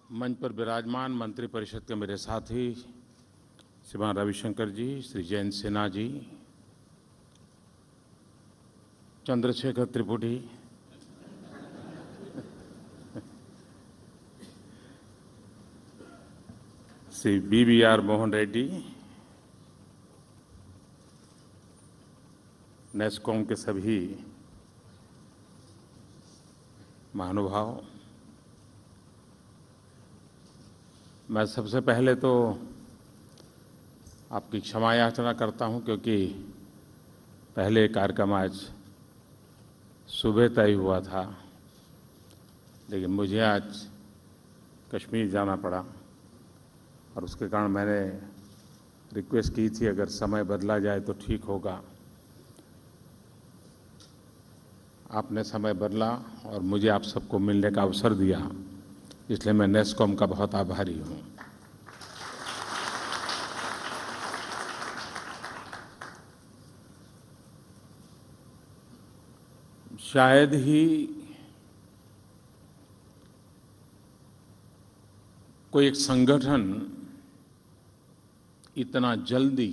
मंच पर विराजमान मंत्रिपरिषद के मेरे साथी श्रीमान रविशंकर जी, श्री जयंत सिन्हा जी, चंद्रशेखर त्रिपुटी, श्री BVR मोहन रेड्डी, नेस्कॉम के सभी महानुभाव, मैं सबसे पहले तो आपकी क्षमा याचना करता हूं क्योंकि पहले कार्यक्रम आज सुबह तय हुआ था, लेकिन मुझे आज कश्मीर जाना पड़ा और उसके कारण मैंने रिक्वेस्ट की थी अगर समय बदला जाए तो ठीक होगा। आपने समय बदला और मुझे आप सबको मिलने का अवसर दिया, इसलिए मैं नेस्कॉम का बहुत आभारी हूं। शायद ही कोई एक संगठन इतना जल्दी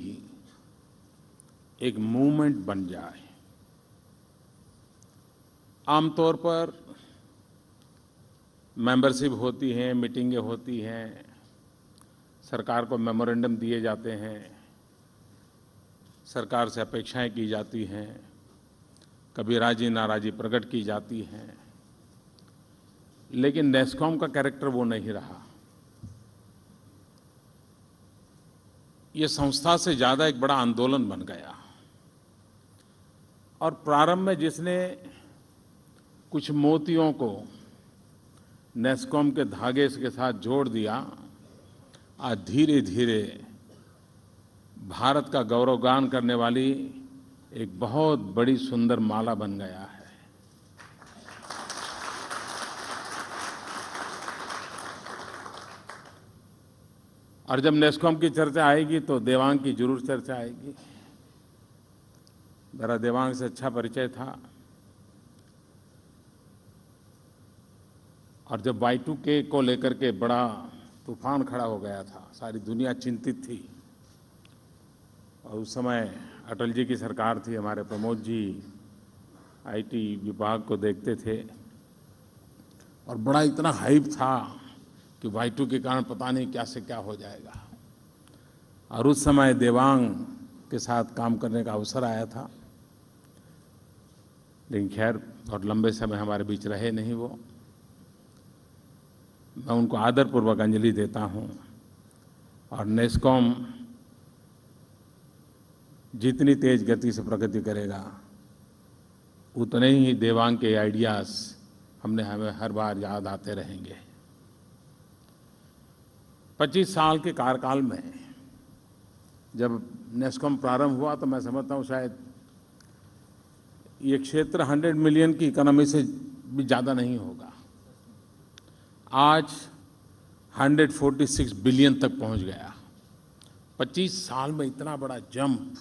एक मूवमेंट बन जाए। आमतौर पर मेंबरशिप होती है, मीटिंगें होती हैं, सरकार को मेमोरेंडम दिए जाते हैं, सरकार से अपेक्षाएं की जाती हैं, कभी राजी नाराजी प्रकट की जाती हैं, लेकिन नेस्कॉम का कैरेक्टर वो नहीं रहा। ये संस्था से ज़्यादा एक बड़ा आंदोलन बन गया और प्रारंभ में जिसने कुछ मोतियों को नेस्कॉम के धागे के साथ जोड़ दिया, आज धीरे धीरे भारत का गौरवगान करने वाली एक बहुत बड़ी सुंदर माला बन गया है। और जब नेस्कॉम की चर्चा आएगी तो देवांग की जरूर चर्चा आएगी। मेरा देवांग से अच्छा परिचय था और जब Y2K को लेकर के बड़ा तूफान खड़ा हो गया था, सारी दुनिया चिंतित थी और उस समय अटल जी की सरकार थी, हमारे प्रमोद जी IT विभाग को देखते थे और बड़ा इतना हाइप था कि Y2 के कारण पता नहीं क्या से क्या हो जाएगा। और उस समय देवांग के साथ काम करने का अवसर आया था, लेकिन खैर बहुत लंबे समय हमारे बीच रहे नहीं वो। मैं उनको आदरपूर्वक अंजलि देता हूं और नेस्कॉम जितनी तेज गति से प्रगति करेगा उतने ही देवांग के आइडियाज़ हमें हर बार याद आते रहेंगे। 25 साल के कार्यकाल में जब नेस्कॉम प्रारंभ हुआ तो मैं समझता हूँ शायद ये क्षेत्र 100 मिलियन की इकोनॉमी से भी ज़्यादा नहीं होगा। आज 146 बिलियन तक पहुँच गया। 25 साल में इतना बड़ा जंप।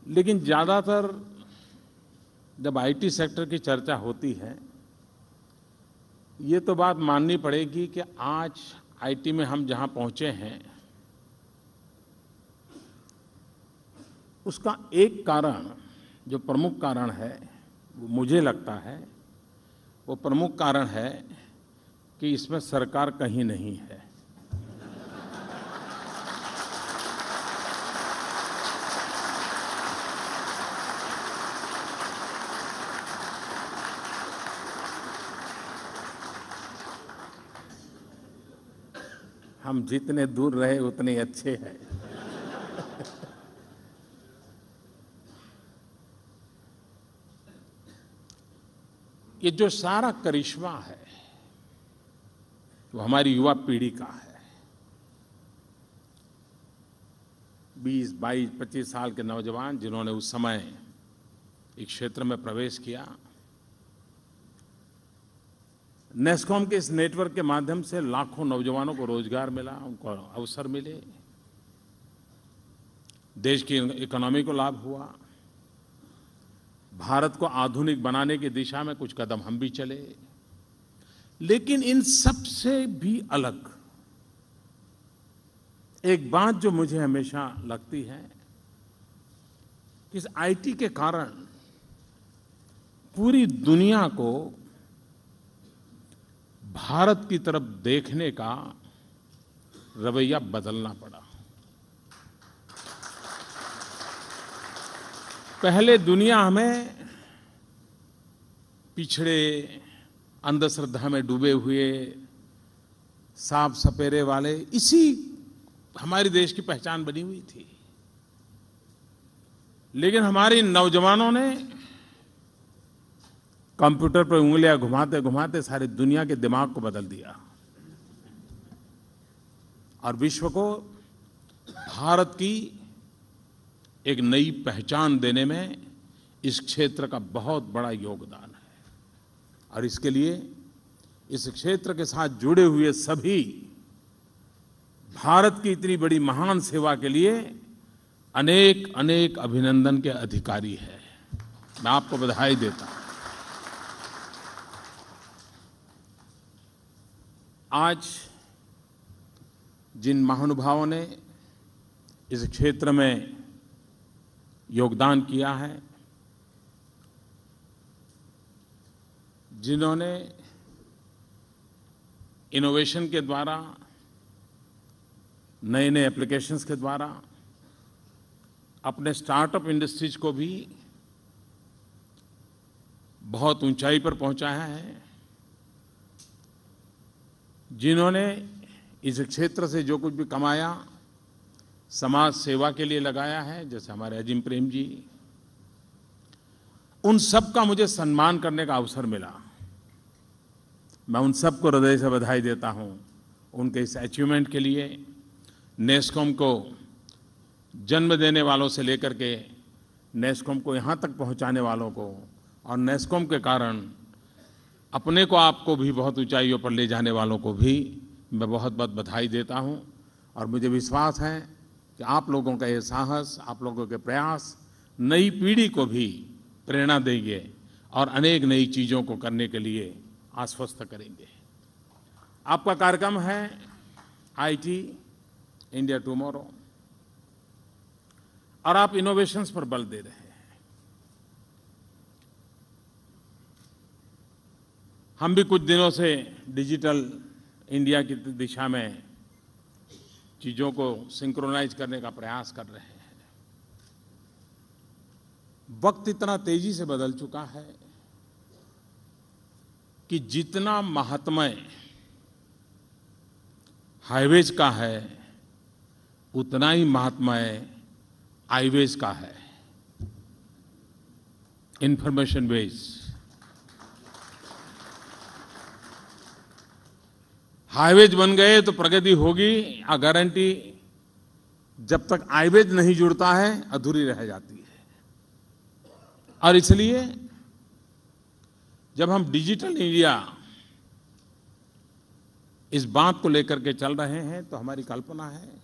लेकिन ज़्यादातर जब IT सेक्टर की चर्चा होती है, ये तो बात माननी पड़ेगी कि आज IT में हम जहाँ पहुँचे हैं उसका एक कारण, जो प्रमुख कारण है, वो मुझे लगता है वो प्रमुख कारण है कि इसमें सरकार कहीं नहीं है। हम जितने दूर रहे उतने अच्छे हैं। ये जो सारा करिश्मा है वो हमारी युवा पीढ़ी का है। 20, 22, 25 साल के नौजवान जिन्होंने उस समय एक क्षेत्र में प्रवेश किया, नेस्कॉम के इस नेटवर्क के माध्यम से लाखों नौजवानों को रोजगार मिला, उनको अवसर मिले, देश की इकोनॉमी को लाभ हुआ, भारत को आधुनिक बनाने की दिशा में कुछ कदम हम भी चले। लेकिन इन सब से भी अलग एक बात जो मुझे हमेशा लगती है कि इस आईटी के कारण पूरी दुनिया को भारत की तरफ देखने का रवैया बदलना पड़ा। पहले दुनिया हमें पिछड़े, अंधश्रद्धा में डूबे हुए, सांप सपेरे वाले, इसी हमारे देश की पहचान बनी हुई थी। लेकिन हमारे नौजवानों ने कंप्यूटर पर उंगलियां घुमाते घुमाते सारी दुनिया के दिमाग को बदल दिया और विश्व को भारत की एक नई पहचान देने में इस क्षेत्र का बहुत बड़ा योगदान है। और इसके लिए इस क्षेत्र के साथ जुड़े हुए सभी भारत की इतनी बड़ी महान सेवा के लिए अनेक अनेक अभिनंदन के अधिकारी हैं। मैं आपको बधाई देता हूं। आज जिन महानुभावों ने इस क्षेत्र में योगदान किया है, जिन्होंने इनोवेशन के द्वारा, नए नए एप्लीकेशंस के द्वारा अपने स्टार्टअप इंडस्ट्रीज को भी बहुत ऊंचाई पर पहुंचाया है, जिन्होंने इस क्षेत्र से जो कुछ भी कमाया समाज सेवा के लिए लगाया है, जैसे हमारे अजीम प्रेम जी, उन सब का मुझे सम्मान करने का अवसर मिला। मैं उन सब को हृदय से बधाई देता हूं उनके इस अचीवमेंट के लिए। नेस्कॉम को जन्म देने वालों से लेकर के नेस्कॉम को यहाँ तक पहुँचाने वालों को, और नेस्कॉम के कारण अपने को आपको भी बहुत ऊंचाइयों पर ले जाने वालों को भी मैं बहुत बहुत बधाई देता हूँ। और मुझे विश्वास है कि आप लोगों का ये साहस, आप लोगों के प्रयास नई पीढ़ी को भी प्रेरणा देंगे और अनेक नई चीज़ों को करने के लिए आश्वस्त करेंगे। आपका कार्यक्रम है आईटी इंडिया टुमारो, और आप इनोवेशंस पर बल दे रहे हैं। हम भी कुछ दिनों से डिजिटल इंडिया की दिशा में चीज़ों को सिंक्रोनाइज करने का प्रयास कर रहे हैं। वक्त इतना तेजी से बदल चुका है कि जितना महात्म्य हाईवेज का है उतना ही महात्म्य आईवेज का है, इंफॉर्मेशन वेज। हाईवेज बन गए तो प्रगति होगी, गारंटी। जब तक हाईवेज नहीं जुड़ता है अधूरी रह जाती है। और इसलिए जब हम डिजिटल इंडिया इस बात को लेकर के चल रहे हैं तो हमारी कल्पना है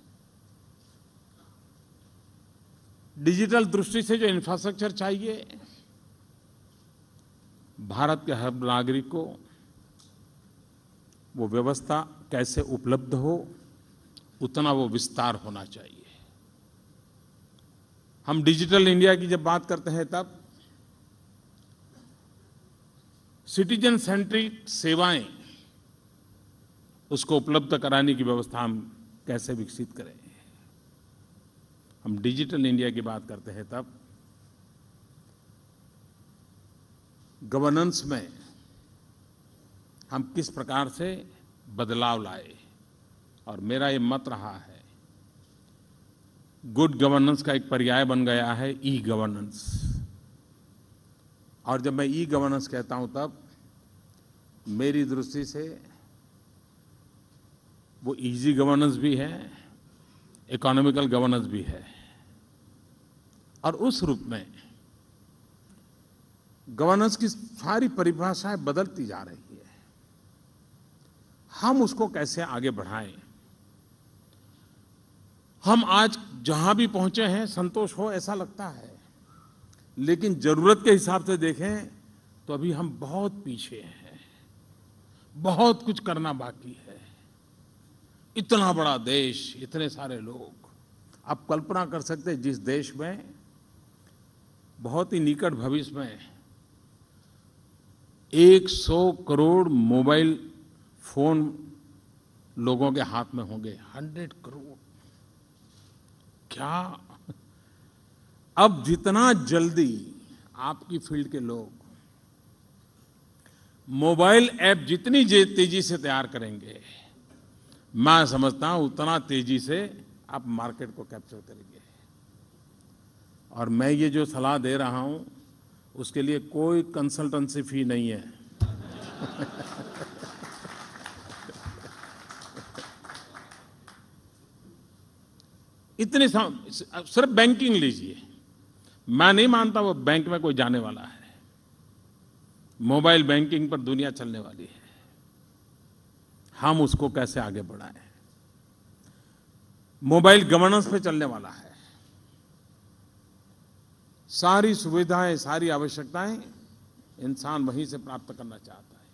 डिजिटल दृष्टि से जो इंफ्रास्ट्रक्चर चाहिए भारत के हर नागरिक को, वो व्यवस्था कैसे उपलब्ध हो, उतना वो विस्तार होना चाहिए। हम डिजिटल इंडिया की जब बात करते हैं तब सिटीजन सेंट्रिक सेवाएं उसको उपलब्ध कराने की व्यवस्था हम कैसे विकसित करें। हम डिजिटल इंडिया की बात करते हैं तब गवर्नेंस में हम किस प्रकार से बदलाव लाए। और मेरा ये मत रहा है, गुड गवर्नेंस का एक पर्याय बन गया है ई गवर्नेंस। और जब मैं ई गवर्नेंस कहता हूं तब मेरी दृष्टि से वो इजी गवर्नेंस भी है, इकोनॉमिकल गवर्नेंस भी है। और उस रूप में गवर्नेंस की सारी परिभाषाएं बदलती जा रही है। हम उसको कैसे आगे बढ़ाएं। हम आज जहां भी पहुंचे हैं संतोष हो ऐसा लगता है, लेकिन जरूरत के हिसाब से देखें तो अभी हम बहुत पीछे हैं। बहुत कुछ करना बाकी है। इतना बड़ा देश, इतने सारे लोग। आप कल्पना कर सकते हैं जिस देश में बहुत ही निकट भविष्य में 100 करोड़ मोबाइल फोन लोगों के हाथ में होंगे, 100 करोड़। क्या अब जितना जल्दी आपकी फील्ड के लोग मोबाइल ऐप जितनी तेजी से तैयार करेंगे, मैं समझता हूं उतना तेजी से आप मार्केट को कैप्चर करेंगे। और मैं ये जो सलाह दे रहा हूं उसके लिए कोई कंसल्टेंसी फी नहीं है। इतने सिर्फ बैंकिंग लीजिए, मैं नहीं मानता वो बैंक में कोई जाने वाला है। मोबाइल बैंकिंग पर दुनिया चलने वाली है, हम उसको कैसे आगे बढ़ाएं। मोबाइल गवर्नेंस पे चलने वाला है। सारी सुविधाएं, सारी आवश्यकताएं इंसान वहीं से प्राप्त करना चाहता है।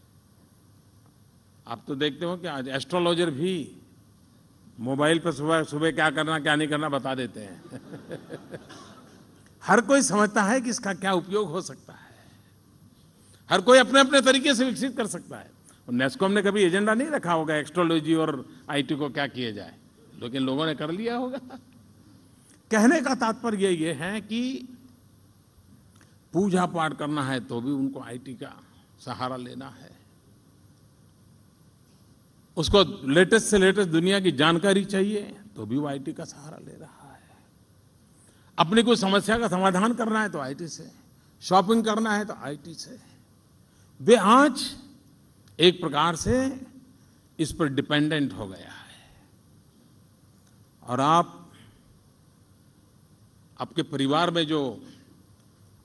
आप तो देखते हो कि आज एस्ट्रोलॉजर भी मोबाइल पर सुबह सुबह क्या करना क्या नहीं करना बता देते हैं। हर कोई समझता है कि इसका क्या उपयोग हो सकता है। हर कोई अपने अपने तरीके से विकसित कर सकता है। नेस्कॉम ने कभी एजेंडा नहीं रखा होगा एस्ट्रोलॉजी और आईटी को क्या किया जाए, लेकिन लोगों ने कर लिया होगा। कहने का तात्पर्य ये है कि पूजा पाठ करना है तो भी उनको आईटी का सहारा लेना है। उसको लेटेस्ट से लेटेस्ट दुनिया की जानकारी चाहिए तो भी वो आईटी का सहारा ले रहा है। अपनी कोई समस्या का समाधान करना है तो आईटी से, शॉपिंग करना है तो आईटी से। वे आज एक प्रकार से इस पर डिपेंडेंट हो गया है। और आपके परिवार में जो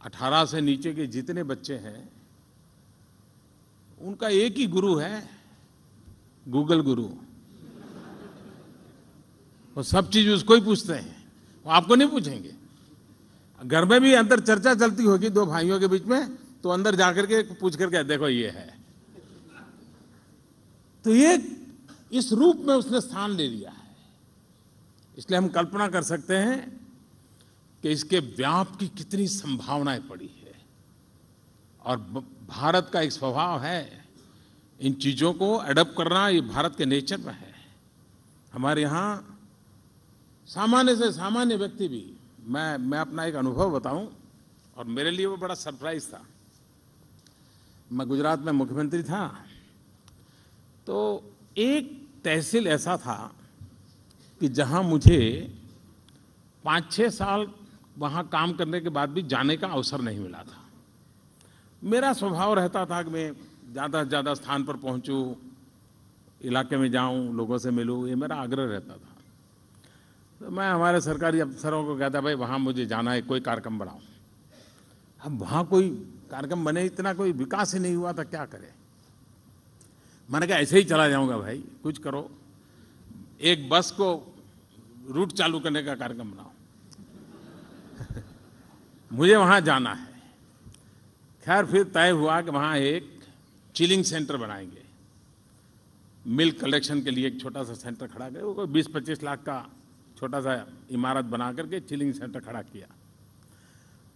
18 से नीचे के जितने बच्चे हैं उनका एक ही गुरु है, गूगल गुरु। वो सब चीज उसको ही पूछते हैं, वो आपको नहीं पूछेंगे। घर में भी अंदर चर्चा चलती होगी दो भाइयों के बीच में, तो अंदर जाकर के पूछ करके देखो ये है। तो ये इस रूप में उसने स्थान ले लिया है। इसलिए हम कल्पना कर सकते हैं कि इसके व्याप की कितनी संभावनाएं पड़ी है। और भारत का एक स्वभाव है इन चीजों को एडॉप्ट करना, ये भारत के नेचर में है। हमारे यहाँ सामान्य से सामान्य व्यक्ति भी, मैं अपना एक अनुभव बताऊं, और मेरे लिए वो बड़ा सरप्राइज था। मैं गुजरात में मुख्यमंत्री था, तो एक तहसील ऐसा था कि जहां मुझे 5-6 साल वहां काम करने के बाद भी जाने का अवसर नहीं मिला था। मेरा स्वभाव रहता था कि मैं ज़्यादा से ज़्यादा स्थान पर पहुंचूं, इलाके में जाऊं, लोगों से मिलूं, ये मेरा आग्रह रहता था। तो मैं हमारे सरकारी अफसरों को कहता, भाई वहाँ मुझे जाना है, कोई कार्यक्रम बनाओ। अब वहाँ कोई कार्यक्रम बने, इतना कोई विकास ही नहीं हुआ था, क्या करें। मैंने कहा ऐसे ही चला जाऊँगा भाई, कुछ करो, एक बस को रूट चालू करने का कार्यक्रम बनाओ। मुझे वहाँ जाना है। खैर फिर तय हुआ कि वहाँ एक चिलिंग सेंटर बनाएंगे। मिल्क कलेक्शन के लिए एक छोटा सा सेंटर खड़ा किया। वो 20-25 लाख का छोटा सा इमारत बना करके चिलिंग सेंटर खड़ा किया।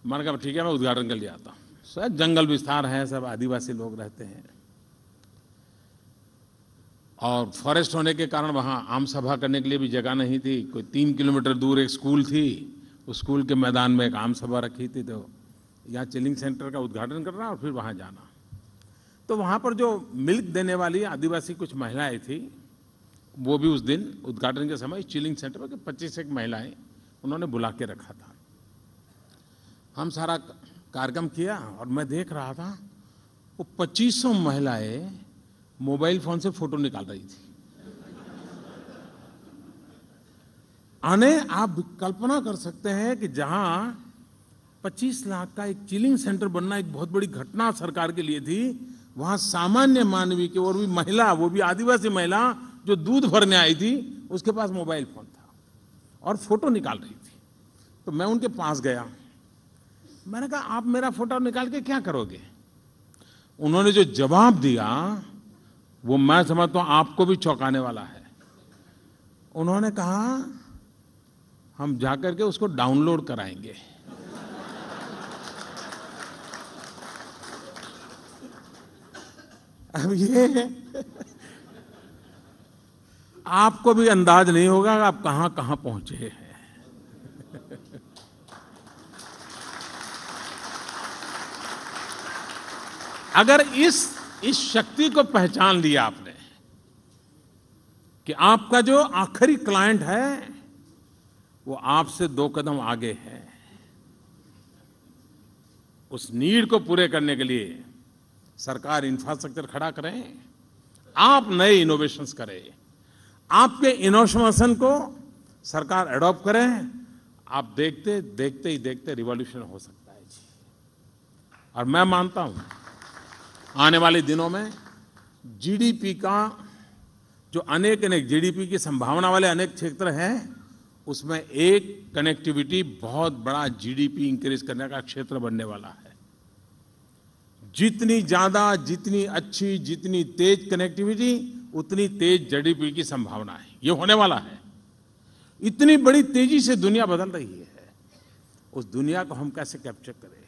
मैंने कहा ठीक है, मैं उद्घाटन कर लिया आता हूँ। शायद जंगल विस्तार है, सब आदिवासी लोग रहते हैं, और फॉरेस्ट होने के कारण वहाँ आम सभा करने के लिए भी जगह नहीं थी। कोई 3 किलोमीटर दूर एक स्कूल थी, उस स्कूल के मैदान में एक आम सभा रखी थी। तो यहाँ चिलिंग सेंटर का उद्घाटन करना और फिर वहाँ जाना। तो वहाँ पर जो मिल्क देने वाली आदिवासी कुछ महिलाएं थी, वो भी उस दिन उद्घाटन के समय चिलिंग सेंटर में 25 महिलाएं उन्होंने बुला के रखा था। हम सारा कार्यक्रम किया और मैं देख रहा था वो 2500 महिलाएं मोबाइल फोन से फोटो निकाल रही थी। आप कल्पना कर सकते हैं कि जहां 25 लाख का एक चिलिंग सेंटर बनना एक बहुत बड़ी घटना सरकार के लिए थी, वहां सामान्य मानवी की, और भी महिला, वो भी आदिवासी महिला जो दूध भरने आई थी, उसके पास मोबाइल फोन था और फोटो निकाल रही थी। तो मैं उनके पास गया, मैंने कहा आप मेरा फोटो निकाल के क्या करोगे। उन्होंने जो जवाब दिया वो मैं समझता हूँ आपको भी चौंकाने वाला है। उन्होंने कहा हम जाकर के उसको डाउनलोड कराएंगे। अब ये आपको भी अंदाज नहीं होगा कि आप कहां कहां पहुंचे हैं। अगर इस शक्ति को पहचान लिया आपने कि आपका जो आखिरी क्लाइंट है वो आपसे 2 कदम आगे है, उस नीड को पूरे करने के लिए सरकार इंफ्रास्ट्रक्चर खड़ा करें, आप नए इनोवेशंस करें, आपके इनोवेशन को सरकार एडॉप्ट करे, आप देखते देखते ही देखते रिवॉल्यूशन हो सकता है जी। और मैं मानता हूं आने वाले दिनों में जीडीपी का जो अनेक जीडीपी की संभावना वाले अनेक क्षेत्र हैं, उसमें एक कनेक्टिविटी बहुत बड़ा जीडीपी इंक्रीज करने का क्षेत्र बनने वाला है। जितनी ज्यादा, जितनी अच्छी, जितनी तेज कनेक्टिविटी, उतनी तेज जीडीपी की संभावना है। ये होने वाला है। इतनी बड़ी तेजी से दुनिया बदल रही है, उस दुनिया को हम कैसे कैप्चर करें?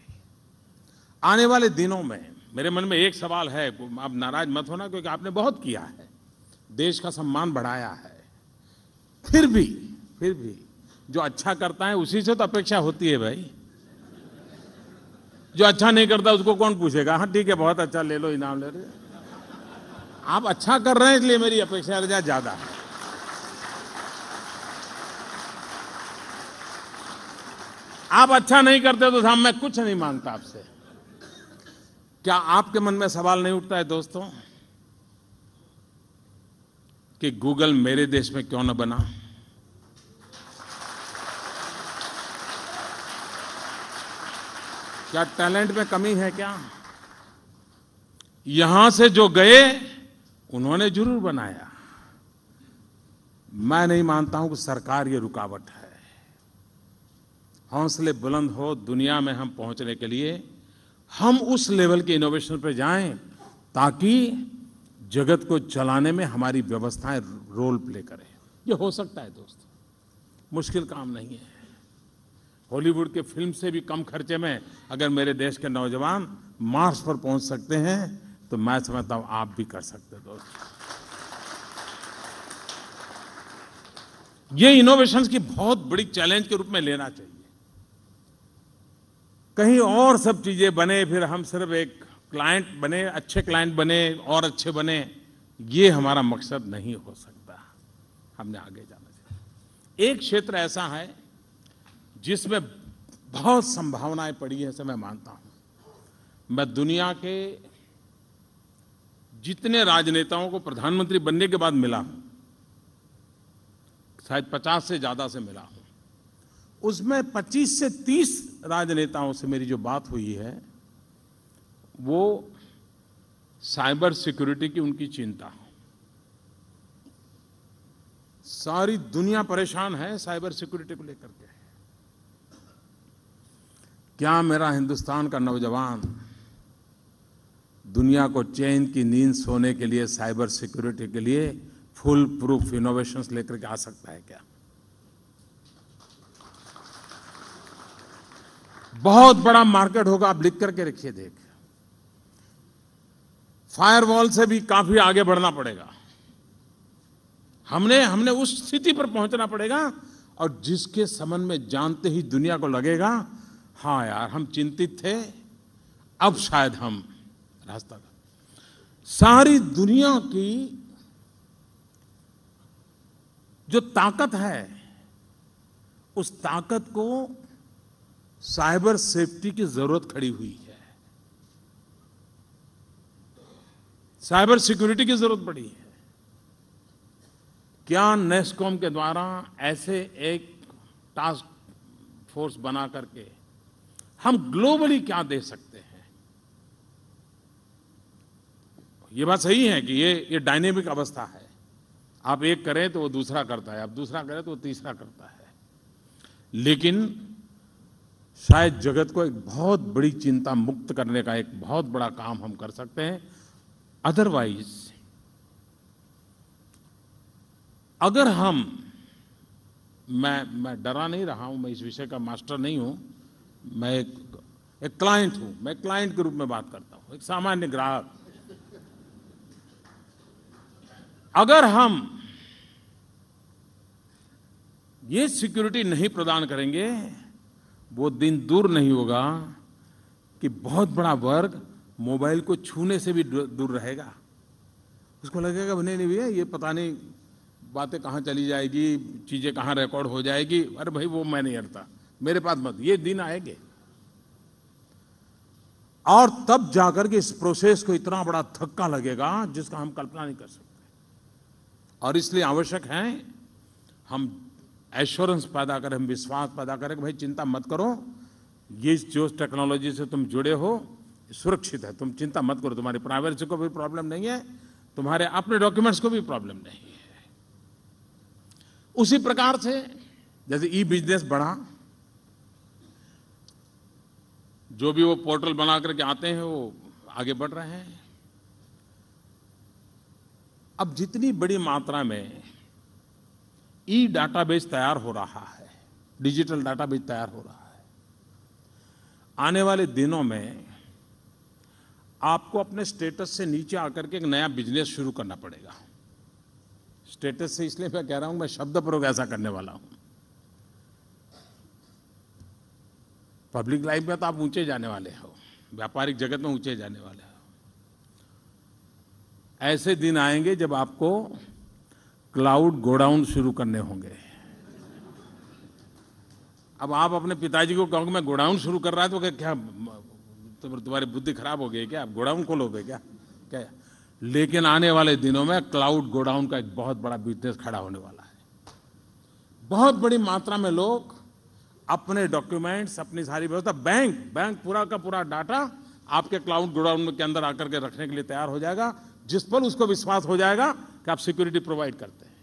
आने वाले दिनों में मेरे मन में एक सवाल है, आप नाराज मत होना, क्योंकि आपने बहुत किया है, देश का सम्मान बढ़ाया है। फिर भी जो अच्छा करता है उसी से तो अपेक्षा होती है भाई। जो अच्छा नहीं करता उसको कौन पूछेगा? हाँ ठीक है, बहुत अच्छा, ले लो, इनाम ले रहे। आप अच्छा कर रहे हैं इसलिए मेरी अपेक्षा ज्यादा है। आप अच्छा नहीं करते तो साहब मैं कुछ नहीं मांगता आपसे। क्या आपके मन में सवाल नहीं उठता है दोस्तों कि गूगल मेरे देश में क्यों न बना? क्या टैलेंट में कमी है क्या? यहां से जो गए उन्होंने जरूर बनाया। मैं नहीं मानता हूं कि सरकार ये रुकावट है। हौसले बुलंद हो, दुनिया में हम पहुंचने के लिए हम उस लेवल के इनोवेशन पे जाएं ताकि जगत को चलाने में हमारी व्यवस्थाएं रोल प्ले करें। ये हो सकता है दोस्तों, मुश्किल काम नहीं है। हॉलीवुड के फिल्म से भी कम खर्चे में अगर मेरे देश के नौजवान मार्स पर पहुंच सकते हैं तो मैं समझता हूं आप भी कर सकते हैं दोस्तों। ये इनोवेशंस की बहुत बड़ी चैलेंज के रूप में लेना चाहिए। कहीं और सब चीजें बने, फिर हम सिर्फ एक क्लाइंट बने, अच्छे क्लाइंट बने और अच्छे बने, ये हमारा मकसद नहीं हो सकता। हमने आगे जाना चाहिए। एक क्षेत्र ऐसा है जिसमें बहुत संभावनाएं पड़ी हैं, ऐसे मैं मानता हूं। मैं दुनिया के जितने राजनेताओं को प्रधानमंत्री बनने के बाद मिला हूं, शायद 50 से ज्यादा से मिला हूं, उसमें 25 से 30 राजनेताओं से मेरी जो बात हुई है वो साइबर सिक्योरिटी की उनकी चिंता है। सारी दुनिया परेशान है साइबर सिक्योरिटी को लेकर के। क्या मेरा हिंदुस्तान का नौजवान दुनिया को चैन की नींद सोने के लिए साइबर सिक्योरिटी के लिए फुल प्रूफ इनोवेशंस लेकर के आ सकता है क्या? बहुत बड़ा मार्केट होगा, आप लिख करके रखिए। देख, फायरवॉल से भी काफी आगे बढ़ना पड़ेगा। हमने उस स्थिति पर पहुंचना पड़ेगा और जिसके संबंध में जानते ही दुनिया को लगेगा हाँ यार हम चिंतित थे, अब शायद हम रास्ता। सारी दुनिया की जो ताकत है उस ताकत को साइबर सेफ्टी की जरूरत खड़ी हुई है, साइबर सिक्योरिटी की जरूरत पड़ी है। क्या नेस्कॉम के द्वारा ऐसे एक टास्क फोर्स बना करके हम ग्लोबली क्या दे सकते हैं? ये बात सही है कि ये डायनेमिक अवस्था है। आप एक करें तो वो दूसरा करता है, आप दूसरा करें तो वो तीसरा करता है। लेकिन शायद जगत को एक बहुत बड़ी चिंता मुक्त करने का एक बहुत बड़ा काम हम कर सकते हैं। अदरवाइज अगर हम मैं डरा नहीं रहा हूं, मैं इस विषय का मास्टर नहीं हूं, मैं एक क्लाइंट हूं, मैं क्लाइंट के रूप में बात करता हूं, एक सामान्य ग्राहक। अगर हम ये सिक्योरिटी नहीं प्रदान करेंगे, वो दिन दूर नहीं होगा कि बहुत बड़ा वर्ग मोबाइल को छूने से भी दूर रहेगा। उसको लगेगा नहीं नहीं भैया, ये पता नहीं बातें कहाँ चली जाएगी, चीज़ें कहाँ रिकॉर्ड हो जाएगी, अरे भाई वो मैं नहीं हटता, मेरे पास मत। ये दिन आएंगे और तब जाकर के इस प्रोसेस को इतना बड़ा धक्का लगेगा जिसका हम कल्पना नहीं कर सकते। और इसलिए आवश्यक है हम एश्योरेंस पैदा करें, हम विश्वास पैदा करें कि भाई चिंता मत करो, ये जो टेक्नोलॉजी से तुम जुड़े हो सुरक्षित है, तुम चिंता मत करो, तुम्हारी प्राइवेसी को भी प्रॉब्लम नहीं है, तुम्हारे अपने डॉक्यूमेंट्स को भी प्रॉब्लम नहीं है। उसी प्रकार से जैसे ई बिजनेस बढ़ा, जो भी वो पोर्टल बना करके आते हैं वो आगे बढ़ रहे हैं। अब जितनी बड़ी मात्रा में ई डाटाबेस तैयार हो रहा है, डिजिटल डाटाबेस तैयार हो रहा है, आने वाले दिनों में आपको अपने स्टेटस से नीचे आकर के एक नया बिजनेस शुरू करना पड़ेगा। स्टेटस से इसलिए मैं कह रहा हूं, मैं शब्द प्रयोग ऐसा करने वाला हूं। पब्लिक लाइफ में तो आप ऊंचे जाने वाले हो, व्यापारिक जगत में ऊंचे जाने वाले हो। ऐसे दिन आएंगे जब आपको क्लाउड गोडाउन शुरू करने होंगे। अब आप अपने पिताजी को कहोगे मैं गोडाउन शुरू कर रहा है, तो क्या तुम्हारी बुद्धि खराब हो गई क्या, आप गोडाउन खोलोगे क्या? लेकिन आने वाले दिनों में क्लाउड गोडाउन का एक बहुत बड़ा बिजनेस खड़ा होने वाला है। बहुत बड़ी मात्रा में लोग अपने डॉक्यूमेंट्स, अपनी सारी व्यवस्था, बैंक पूरा का पूरा डाटा आपके क्लाउड गोडाउन के अंदर आकर के रखने के लिए तैयार हो जाएगा, जिस पर उसको विश्वास हो जाएगा कि आप सिक्योरिटी प्रोवाइड करते हैं,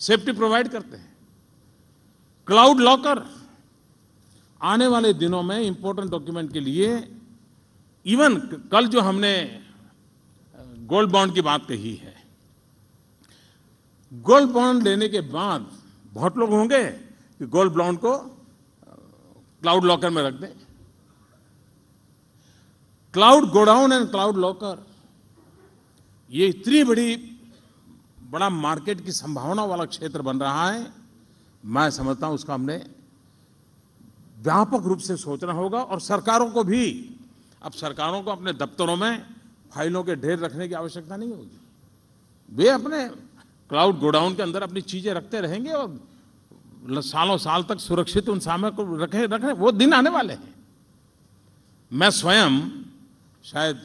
सेफ्टी प्रोवाइड करते हैं। क्लाउड लॉकर आने वाले दिनों में इंपॉर्टेंट डॉक्यूमेंट के लिए, इवन कल जो हमने गोल्ड बॉन्ड की बात कही है, गोल्ड बॉन्ड लेने के बाद बहुत लोग होंगे कि गोल्ड बॉन्ड को क्लाउड लॉकर में रख दें। Cloud godown and cloud locker, ये इतनी बड़ा मार्केट की संभावना वाला क्षेत्र बन रहा है। मैं समझता हूं उसका हमने व्यापक रूप से सोचना होगा। और सरकारों को भी, अब सरकारों को अपने दफ्तरों में फाइलों के ढेर रखने की आवश्यकता नहीं होगी। वे अपने क्लाउड गोडाउन के अंदर अपनी चीजें रखते रहेंगे और सालों साल तक सुरक्षित उन सामान को रखें। वो दिन आने वाले हैं। मैं स्वयं शायद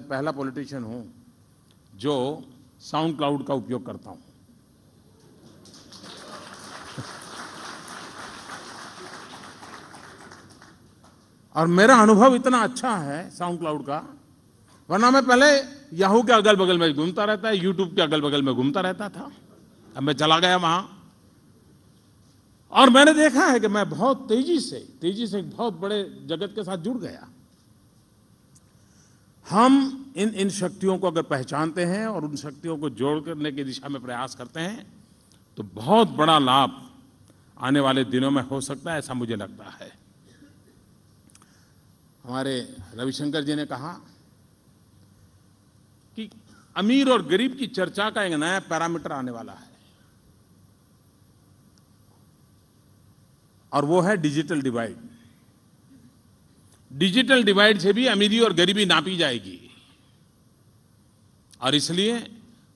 पहला पॉलिटिशियन हूं जो साउंड क्लाउड का उपयोग करता हूं। और मेरा अनुभव इतना अच्छा है साउंड क्लाउड का, वरना मैं पहले याहू के अगल बगल में घूमता रहता, यूट्यूब के अगल बगल में घूमता रहता था। अब मैं चला गया वहां और मैंने देखा है कि मैं बहुत तेजी से बहुत बड़े जगत के साथ जुड़ गया। हम इन शक्तियों को अगर पहचानते हैं और उन शक्तियों को जोड़ करने की दिशा में प्रयास करते हैं तो बहुत बड़ा लाभ आने वाले दिनों में हो सकता है, ऐसा मुझे लगता है। हमारे रविशंकर जी ने कहा कि अमीर और गरीब की चर्चा का एक नया पैरामीटर आने वाला है, और वो है डिजिटल डिवाइड। डिजिटल डिवाइड से भी अमीरी और गरीबी नापी जाएगी, और इसलिए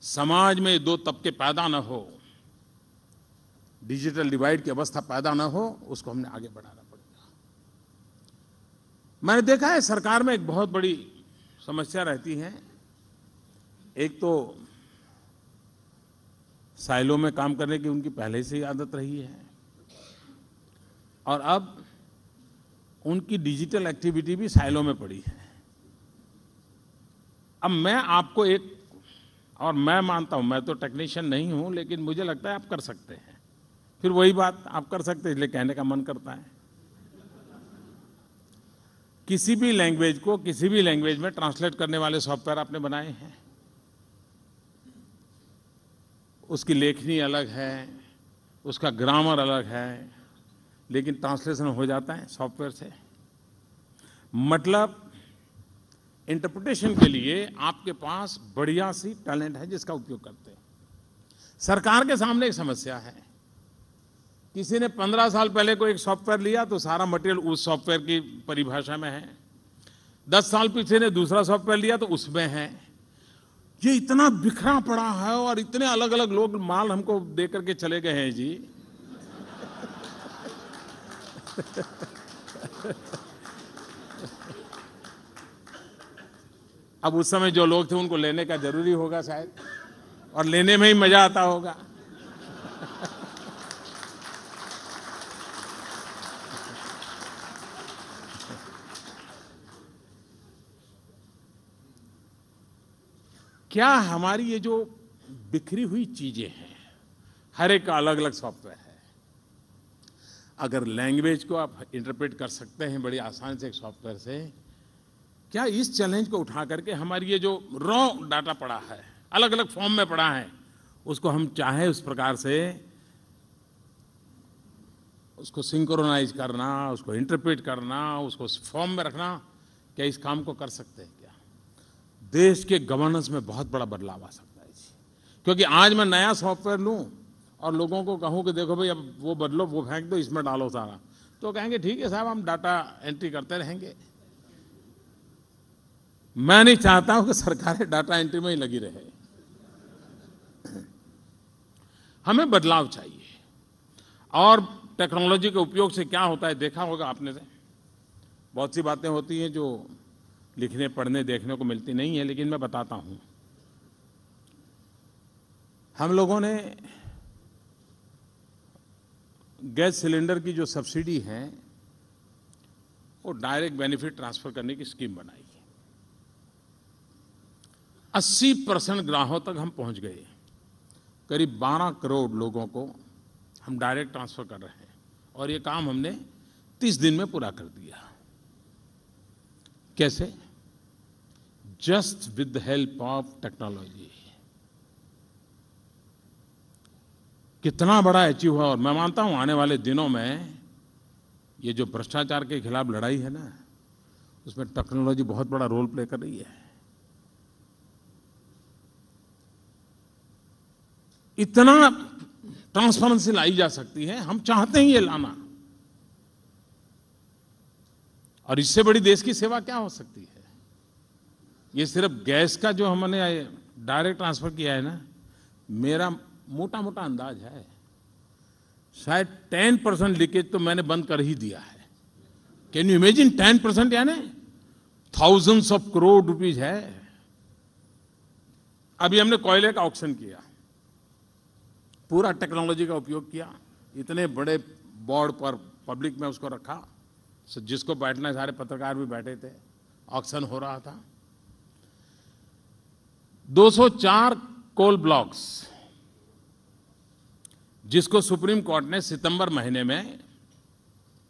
समाज में दो तबके पैदा न हो, डिजिटल डिवाइड की अवस्था पैदा न हो, उसको हमने आगे बढ़ाना पड़ेगा। मैंने देखा है सरकार में एक बहुत बड़ी समस्या रहती है। एक तो साइलो में काम करने की उनकी पहले से ही आदत रही है, और अब उनकी डिजिटल एक्टिविटी भी साइलो में पड़ी है। अब मैं आपको और मैं मानता हूं, मैं तो टेक्नीशियन नहीं हूं, लेकिन मुझे लगता है आप कर सकते हैं। फिर वही बात, आप कर सकते हैं इसलिए कहने का मन करता है। किसी भी लैंग्वेज को किसी भी लैंग्वेज में ट्रांसलेट करने वाले सॉफ्टवेयर आपने बनाए हैं, उसकी लेखनी अलग है, उसका ग्रामर अलग है, लेकिन ट्रांसलेशन हो जाता है सॉफ्टवेयर से। मतलब इंटरप्रिटेशन के लिए आपके पास बढ़िया सी टैलेंट है जिसका उपयोग करते हैं। सरकार के सामने एक समस्या है, किसी ने 15 साल पहले कोई एक सॉफ्टवेयर लिया तो सारा मटेरियल उस सॉफ्टवेयर की परिभाषा में है, 10 साल पीछे ने दूसरा सॉफ्टवेयर लिया तो उसमें है। ये इतना बिखरा पड़ा है और इतने अलग अलग लोग माल हमको दे करके चले गए हैं जी। अब उस समय जो लोग थे उनको लेने का जरूरी होगा शायद, और लेने में ही मजा आता होगा। क्या हमारी ये जो बिखरी हुई चीजें हैं, हर एक का अलग अलग सॉफ्टवेयर है। अगर लैंग्वेज को आप इंटरप्रेट कर सकते हैं बड़ी आसानी से एक सॉफ्टवेयर से, क्या इस चैलेंज को उठा करके हमारी ये जो रॉ डाटा पड़ा है, अलग अलग फॉर्म में पड़ा है, उसको हम चाहे उस प्रकार से उसको सिंक्रोनाइज करना, उसको इंटरप्रेट करना, उसको फॉर्म में रखना, क्या इस काम को कर सकते हैं? क्या देश के गवर्नेंस में बहुत बड़ा बदलाव आ सकता है जी। क्योंकि आज मैं नया सॉफ्टवेयर लूं और लोगों को कहूं कि देखो भाई अब वो बदलो, वो फेंक दो, इसमें डालो सारा, तो कहेंगे ठीक है साहब, हम डाटा एंट्री करते रहेंगे। मैं नहीं चाहता हूं कि सरकारें डाटा एंट्री में ही लगी रहे। हमें बदलाव चाहिए। और टेक्नोलॉजी के उपयोग से क्या होता है देखा होगा आपने से, बहुत सी बातें होती हैं जो लिखने पढ़ने देखने को मिलती नहीं है, लेकिन मैं बताता हूं। हम लोगों ने गैस सिलेंडर की जो सब्सिडी है वो डायरेक्ट बेनिफिट ट्रांसफर करने की स्कीम बनाई है। 80% ग्राहकों तक हम पहुंच गए। करीब 12 करोड़ लोगों को हम डायरेक्ट ट्रांसफर कर रहे हैं और ये काम हमने 30 दिन में पूरा कर दिया। कैसे? Just with the help of technology. कितना बड़ा अचीव हुआ। और मैं मानता हूं आने वाले दिनों में ये जो भ्रष्टाचार के खिलाफ लड़ाई है ना, उसमें टेक्नोलॉजी बहुत बड़ा रोल प्ले कर रही है। इतना ट्रांसपेरेंसी लाई जा सकती है, हम चाहते हैं ये लाना। और इससे बड़ी देश की सेवा क्या हो सकती है? ये सिर्फ गैस का जो हमने डायरेक्ट ट्रांसफर किया है ना, मेरा मोटा मोटा अंदाज है शायद 10% लीकेज तो मैंने बंद कर ही दिया है। कैन यू इमेजिन 10%, यानी थाउजेंड्स ऑफ करोड़ रुपीज है। अभी हमने कोयले का ऑक्शन किया, पूरा टेक्नोलॉजी का उपयोग किया, इतने बड़े बोर्ड पर पब्लिक में उसको रखा, जिसको बैठना है सारे पत्रकार भी बैठे थे, ऑक्शन हो रहा था। 204 कोल ब्लॉक्स, जिसको सुप्रीम कोर्ट ने सितंबर महीने में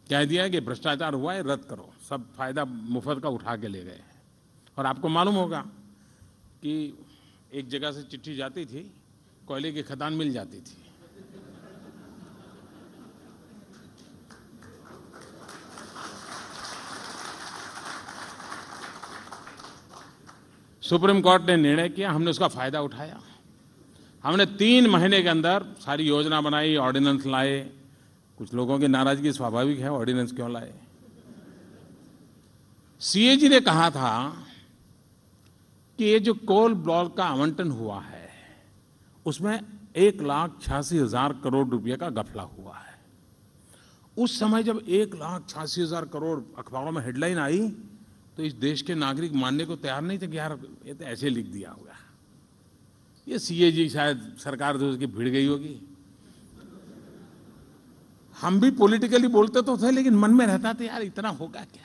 कह दिया कि भ्रष्टाचार हुआ है, रद्द करो, सब फायदा मुफ्त का उठा के ले गए। और आपको मालूम होगा कि एक जगह से चिट्ठी जाती थी, कोयले की खदान मिल जाती थी। सुप्रीम कोर्ट ने निर्णय किया, हमने उसका फायदा उठाया। हमने 3 महीने के अंदर सारी योजना बनाई, ऑर्डिनेंस लाए। कुछ लोगों की नाराजगी स्वाभाविक है, ऑर्डिनेंस क्यों लाए? सीएजी ने कहा था कि ये जो कोल ब्लॉक का आवंटन हुआ है उसमें 1,86,000 करोड़ रुपए का घपला हुआ है। उस समय जब 1,86,000 करोड़ अखबारों में हेडलाइन आई तो इस देश के नागरिक मानने को तैयार नहीं थे कि यार ये तो ऐसे लिख दिया होगा। ये सीएजी शायद सरकार तो उसकी भिड़ गई होगी। हम भी पॉलिटिकली बोलते तो थे, लेकिन मन में रहता था यार इतना होगा क्या।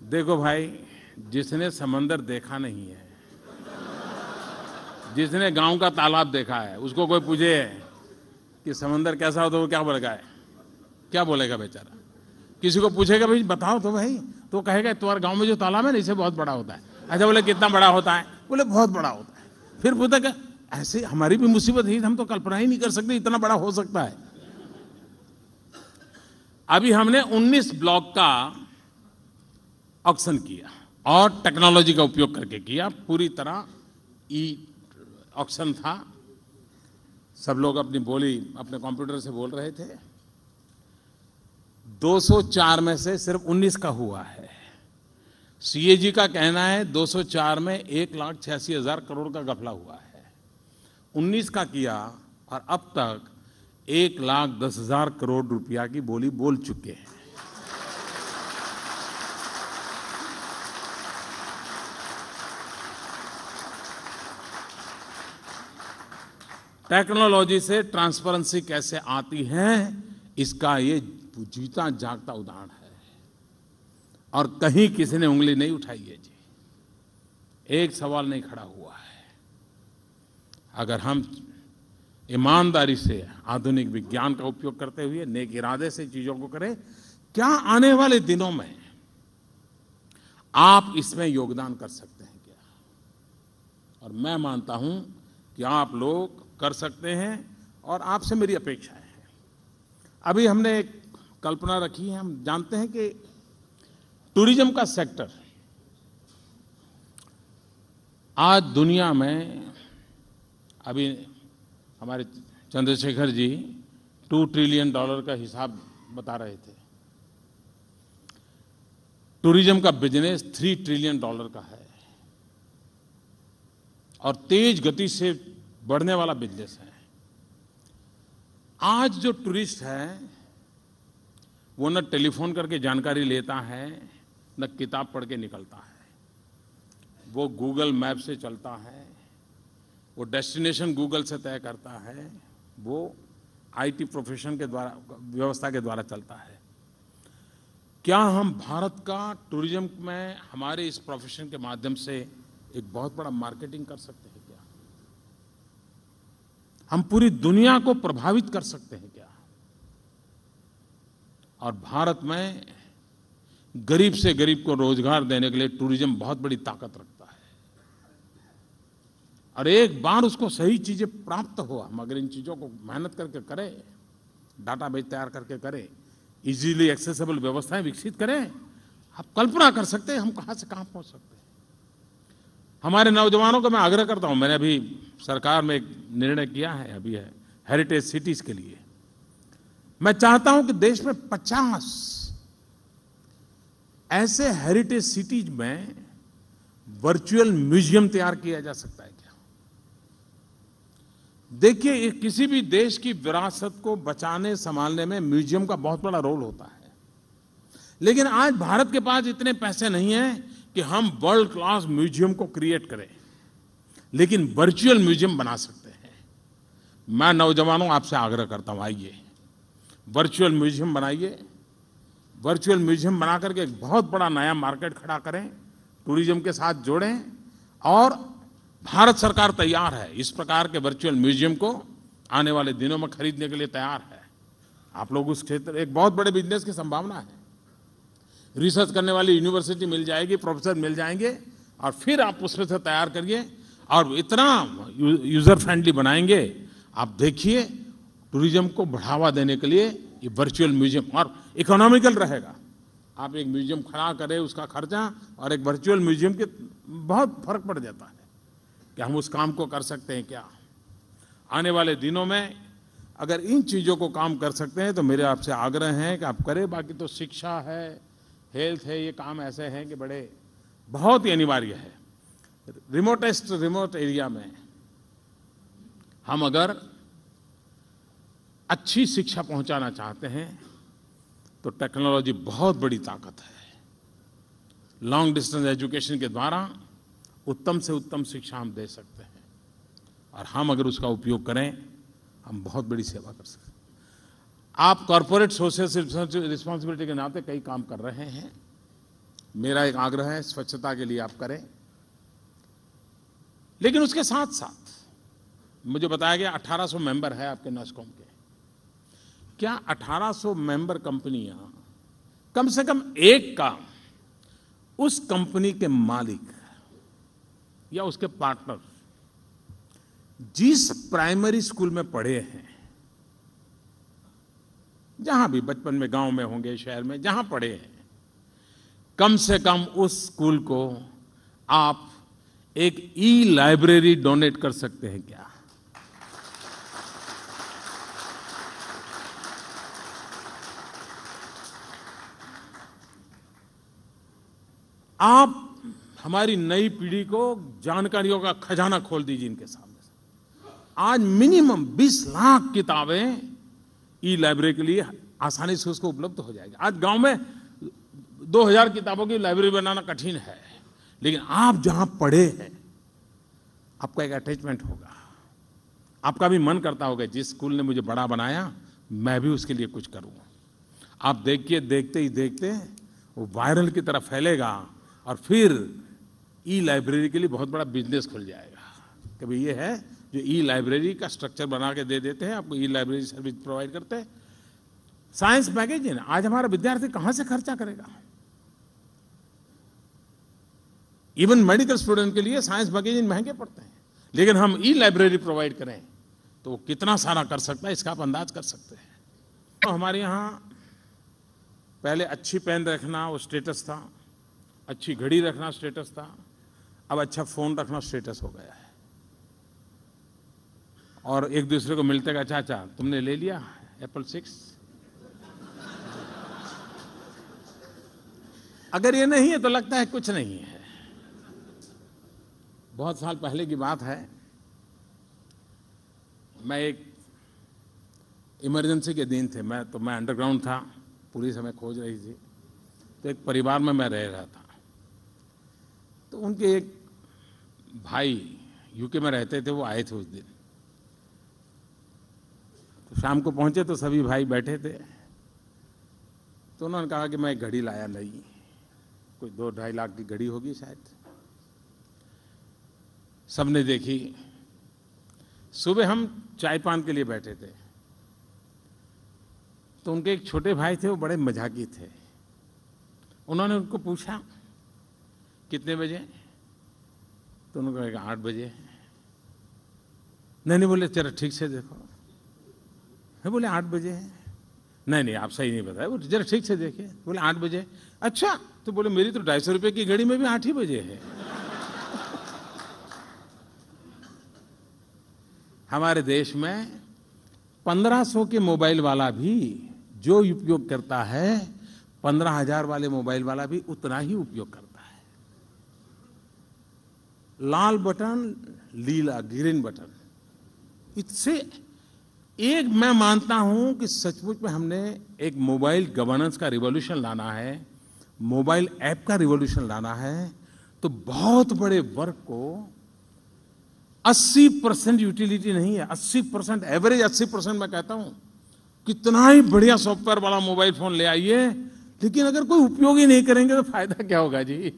देखो भाई, जिसने समंदर देखा नहीं है, जिसने गांव का तालाब देखा है, उसको कोई पूछे कि समंदर कैसा हो तो वो क्या बोलेगा है, क्या बोलेगा बेचारा। किसी को पूछेगा भाई बताओ तो भाई, तो कहेगा तुम्हारे गांव में जो तालाब है ना इससे बहुत बड़ा होता है। अच्छा बोले कितना बड़ा होता है, बोले बहुत बड़ा होता है। फिर पूछेगा ऐसे हमारी भी मुसीबत है, हम तो कल्पना ही नहीं कर सकते इतना बड़ा हो सकता है। अभी हमने 19 ब्लॉक का ऑक्शन किया और टेक्नोलॉजी का उपयोग करके किया, पूरी तरह ई ऑक्शन था। सब लोग अपनी बोली अपने कंप्यूटर से बोल रहे थे। 204 में से सिर्फ 19 का हुआ है। सीएजी का कहना है 204 में 1,86,000 करोड़ का घपला हुआ है। 19 का किया और अब तक 1,10,000 करोड़ रुपया की बोली बोल चुके हैं। टेक्नोलॉजी से ट्रांसपेरेंसी कैसे आती है, इसका ये जीता जागता उदाहरण है। और कहीं किसी ने उंगली नहीं उठाई है जी, एक सवाल नहीं खड़ा हुआ है। अगर हम ईमानदारी से आधुनिक विज्ञान का उपयोग करते हुए नेक इरादे से चीजों को करें, क्या आने वाले दिनों में आप इसमें योगदान कर सकते हैं क्या? और मैं मानता हूं कि आप लोग कर सकते हैं और आपसे मेरी अपेक्षाएं हैं। अभी हमने एक कल्पना रखी है, हम जानते हैं कि टूरिज्म का सेक्टर आज दुनिया में, अभी हमारे चंद्रशेखर जी $2 ट्रिलियन का हिसाब बता रहे थे। टूरिज्म का बिजनेस $3 ट्रिलियन का है और तेज गति से बढ़ने वाला बिजनेस है। आज जो टूरिस्ट है वो न टेलीफोन करके जानकारी लेता है, न किताब पढ़ के निकलता है। वो गूगल मैप से चलता है, वो डेस्टिनेशन गूगल से तय करता है, वो आईटी प्रोफेशन के द्वारा, व्यवस्था के द्वारा चलता है। क्या हम भारत का टूरिज्म में हमारे इस प्रोफेशन के माध्यम से एक बहुत बड़ा मार्केटिंग कर सकते हैं क्या? हम पूरी दुनिया को प्रभावित कर सकते हैं क्या? और भारत में गरीब से गरीब को रोजगार देने के लिए टूरिज्म बहुत बड़ी ताकत रखता है। और एक बार उसको सही चीजें प्राप्त हो, हम अगर इन चीजों को मेहनत करके करें, डाटाबेस तैयार करके करें, इजीली एक्सेसिबल व्यवस्थाएं विकसित करें, आप कल्पना कर सकते हैं हम कहां से कहां पहुंच सकते हैं। हमारे नौजवानों को मैं आग्रह करता हूं, मैंने अभी सरकार में एक निर्णय किया है, अभी है हेरिटेज सिटीज के लिए। मैं चाहता हूं कि देश में 50 ऐसे हेरिटेज सिटीज में वर्चुअल म्यूजियम तैयार किया जा सकता है क्या? देखिए, किसी भी देश की विरासत को बचाने संभालने में म्यूजियम का बहुत बड़ा रोल होता है। लेकिन आज भारत के पास इतने पैसे नहीं हैं कि हम वर्ल्ड क्लास म्यूजियम को क्रिएट करें, लेकिन वर्चुअल म्यूजियम बना सकते हैं। मैं नौजवानों आपसे आग्रह करता हूं, आइए वर्चुअल म्यूजियम बनाइए। वर्चुअल म्यूजियम बना करके एक बहुत बड़ा नया मार्केट खड़ा करें, टूरिज्म के साथ जोड़ें। और भारत सरकार तैयार है, इस प्रकार के वर्चुअल म्यूजियम को आने वाले दिनों में खरीदने के लिए तैयार है। आप लोग उस क्षेत्र, एक बहुत बड़े बिजनेस की संभावना है। रिसर्च करने वाली यूनिवर्सिटी मिल जाएगी, प्रोफेसर मिल जाएंगे, और फिर आप उसमें से तैयार करिए और इतना यूजर फ्रेंडली बनाएंगे। आप देखिए, टूरिज्म को बढ़ावा देने के लिए ये वर्चुअल म्यूजियम, और इकोनॉमिकल रहेगा। आप एक म्यूजियम खड़ा करें, उसका खर्चा और एक वर्चुअल म्यूजियम के बहुत फर्क पड़ जाता है कि हम उस काम को कर सकते हैं क्या। आने वाले दिनों में अगर इन चीज़ों को काम कर सकते हैं तो मेरे आपसे आग्रह है कि आप करें। बाकी तो शिक्षा है, हेल्थ है, ये काम ऐसे हैं कि बड़े बहुत ही अनिवार्य है। रिमोट एरिया में हम अगर अच्छी शिक्षा पहुंचाना चाहते हैं तो टेक्नोलॉजी बहुत बड़ी ताकत है। लॉन्ग डिस्टेंस एजुकेशन के द्वारा उत्तम से उत्तम शिक्षा हम दे सकते हैं, और हम अगर उसका उपयोग करें, हम बहुत बड़ी सेवा कर सकते हैं। आप कॉर्पोरेट सोशल रिस्पॉन्सिबिलिटी के नाते कई काम कर रहे हैं। मेरा एक आग्रह है, स्वच्छता के लिए आप करें, लेकिन उसके साथ साथ मुझे बताया गया 1800 मेंबर है आपके नस्कॉम के। क्या 1800 मेंबर कंपनियां कम से कम एक का उस कंपनी के मालिक या उसके पार्टनर जिस प्राइमरी स्कूल में पढ़े हैं, जहां भी बचपन में गांव में होंगे, शहर में जहां पढ़े हैं, कम से कम उस स्कूल को आप एक ई लाइब्रेरी डोनेट कर सकते हैं क्या? आप हमारी नई पीढ़ी को जानकारियों का खजाना खोल दीजिए इनके सामने। आज मिनिमम 20 लाख किताबें ई लाइब्रेरी के लिए आसानी से उसको उपलब्ध हो जाएगी। आज गांव में 2000 किताबों की लाइब्रेरी बनाना कठिन है, लेकिन आप जहां पढ़े हैं आपका एक अटैचमेंट होगा। आपका भी मन करता होगा जिस स्कूल ने मुझे बड़ा बनाया मैं भी उसके लिए कुछ करूं। आप देखिए, देखते ही देखते वो वायरल की तरफ फैलेगा और फिर ई लाइब्रेरी के लिए बहुत बड़ा बिजनेस खुल जाएगा। कभी ये है जो ई लाइब्रेरी का स्ट्रक्चर बना के दे देते हैं, आपको ई लाइब्रेरी सर्विस प्रोवाइड करते हैं। साइंस मैगजीन, आज हमारा विद्यार्थी कहां से खर्चा करेगा? इवन मेडिकल स्टूडेंट के लिए साइंस मैगजीन महंगे पड़ते हैं, लेकिन हम ई लाइब्रेरी प्रोवाइड करें तो वो कितना सारा कर सकता है, इसका आप अंदाज कर सकते हैं। तो हमारे यहाँ पहले अच्छी पेन रखना वो स्टेटस था, अच्छी घड़ी रखना स्टेटस था, अब अच्छा फोन रखना स्टेटस हो गया है। और एक दूसरे को मिलते का, चाचा तुमने ले लिया एप्पल 6? अगर ये नहीं है तो लगता है कुछ नहीं है। बहुत साल पहले की बात है, मैं एक इमरजेंसी के दिन थे, मैं अंडरग्राउंड था, पुलिस हमें खोज रही थी, तो एक परिवार में मैं रह रहा था। तो उनके एक भाई यूके में रहते थे, वो आए थे उस दिन। तो शाम को पहुंचे तो सभी भाई बैठे थे, तो उन्होंने कहा कि मैं एक घड़ी लाया, नई, कोई 2-2.5 लाख की घड़ी होगी शायद। सबने देखी। सुबह हम चाय पान के लिए बैठे थे, तो उनके एक छोटे भाई थे, वो बड़े मजाकी थे। उन्होंने उनको पूछा कितने बजे? तो उन्होंने कहा 8 बजे। नहीं बोले चलो ठीक से देखो। है बोले 8 बजे है। नहीं आप सही नहीं बताया, बोले जरा ठीक से देखिए। बोले 8 बजे। अच्छा, तो बोले मेरी तो 250 रुपए की घड़ी में भी 8 ही बजे है। हमारे देश में 1500 के मोबाइल वाला भी जो उपयोग करता है, 15,000 वाले मोबाइल वाला भी उतना ही उपयोग करता है। लाल बटन, लीला ग्रीन बटन, इससे एक मैं मानता हूं कि सचमुच में हमने एक मोबाइल गवर्नेंस का रिवॉल्यूशन लाना है, मोबाइल ऐप का रिवॉल्यूशन लाना है, तो बहुत बड़े वर्ग को 80% यूटिलिटी नहीं है, 80% एवरेज 80% मैं कहता हूं कितना ही बढ़िया सॉफ्टवेयर वाला मोबाइल फोन ले आइए, लेकिन अगर कोई उपयोग ही नहीं करेंगे तो फायदा क्या होगा जी?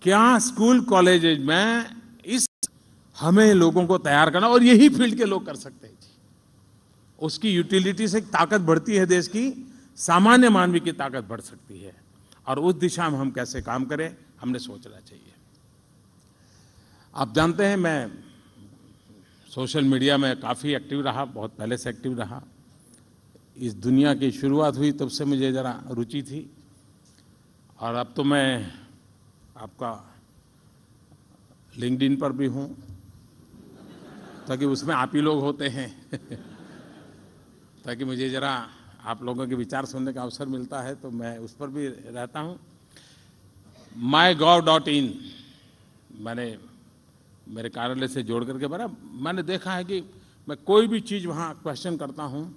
क्या स्कूल कॉलेज में इस हमें लोगों को तैयार करना, और यही फील्ड के लोग कर सकते हैं जी। उसकी यूटिलिटी से ताकत बढ़ती है, देश की सामान्य मानवी की ताकत बढ़ सकती है, और उस दिशा में हम कैसे काम करें हमने सोचना चाहिए। आप जानते हैं मैं सोशल मीडिया में काफ़ी एक्टिव रहा, बहुत पहले से एक्टिव रहा। इस दुनिया की शुरुआत हुई तब से मुझे ज़रा रुचि थी, और अब तो मैं आपका लिंक्डइन पर भी हूँ, ताकि उसमें आप ही लोग होते हैं ताकि मुझे ज़रा आप लोगों के विचार सुनने का अवसर मिलता है, तो मैं उस पर भी रहता हूँ। mygov.in मैंने मेरे कार्यालय से जोड़ करके बना। मैंने देखा है कि मैं कोई भी चीज़ वहाँ क्वेश्चन करता हूँ,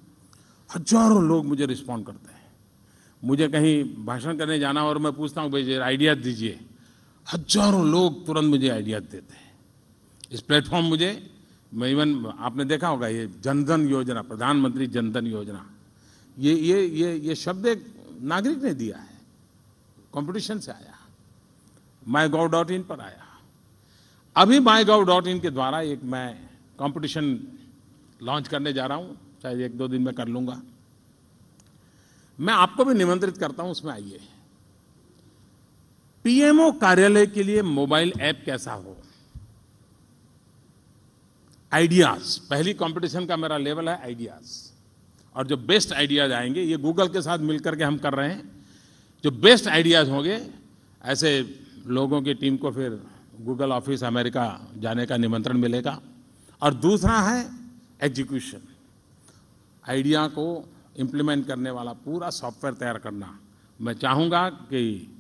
हजारों लोग मुझे रिस्पॉन्ड करते हैं। मुझे कहीं भाषण करने जाना और मैं पूछता हूँ भाई आइडिया दीजिए, हजारों लोग तुरंत मुझे आइडिया देते हैं। इस प्लेटफॉर्म मुझे, मैं इवन आपने देखा होगा ये जनधन योजना, प्रधानमंत्री जनधन योजना, ये शब्द एक नागरिक ने दिया है, कंपटीशन से आया, mygov.in पर आया। अभी mygov.in के द्वारा एक मैं कंपटीशन लॉन्च करने जा रहा हूँ, शायद 1-2 दिन में कर लूँगा। मैं आपको भी निमंत्रित करता हूँ, उसमें आइए। पीएमओ कार्यालय के लिए मोबाइल ऐप कैसा हो, आइडियाज़, पहली कंपटीशन का मेरा लेवल है आइडियाज़, और जो बेस्ट आइडियाज़ आएंगे, ये गूगल के साथ मिलकर के हम कर रहे हैं, जो बेस्ट आइडियाज़ होंगे, ऐसे लोगों की टीम को फिर गूगल ऑफिस अमेरिका जाने का निमंत्रण मिलेगा। और दूसरा है एग्जीक्यूशन, आइडिया को इम्प्लीमेंट करने वाला पूरा सॉफ्टवेयर तैयार करना। मैं चाहूँगा कि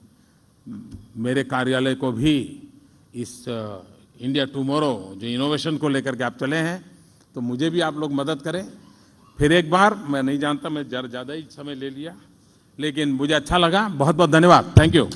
मेरे कार्यालय को भी इस इंडिया टुमारो जो इनोवेशन को लेकर के आप चले हैं, तो मुझे भी आप लोग मदद करें। फिर एक बार, मैं नहीं जानता, मैं ज़्यादा ही समय ले लिया, लेकिन मुझे अच्छा लगा। बहुत बहुत धन्यवाद। Thank you.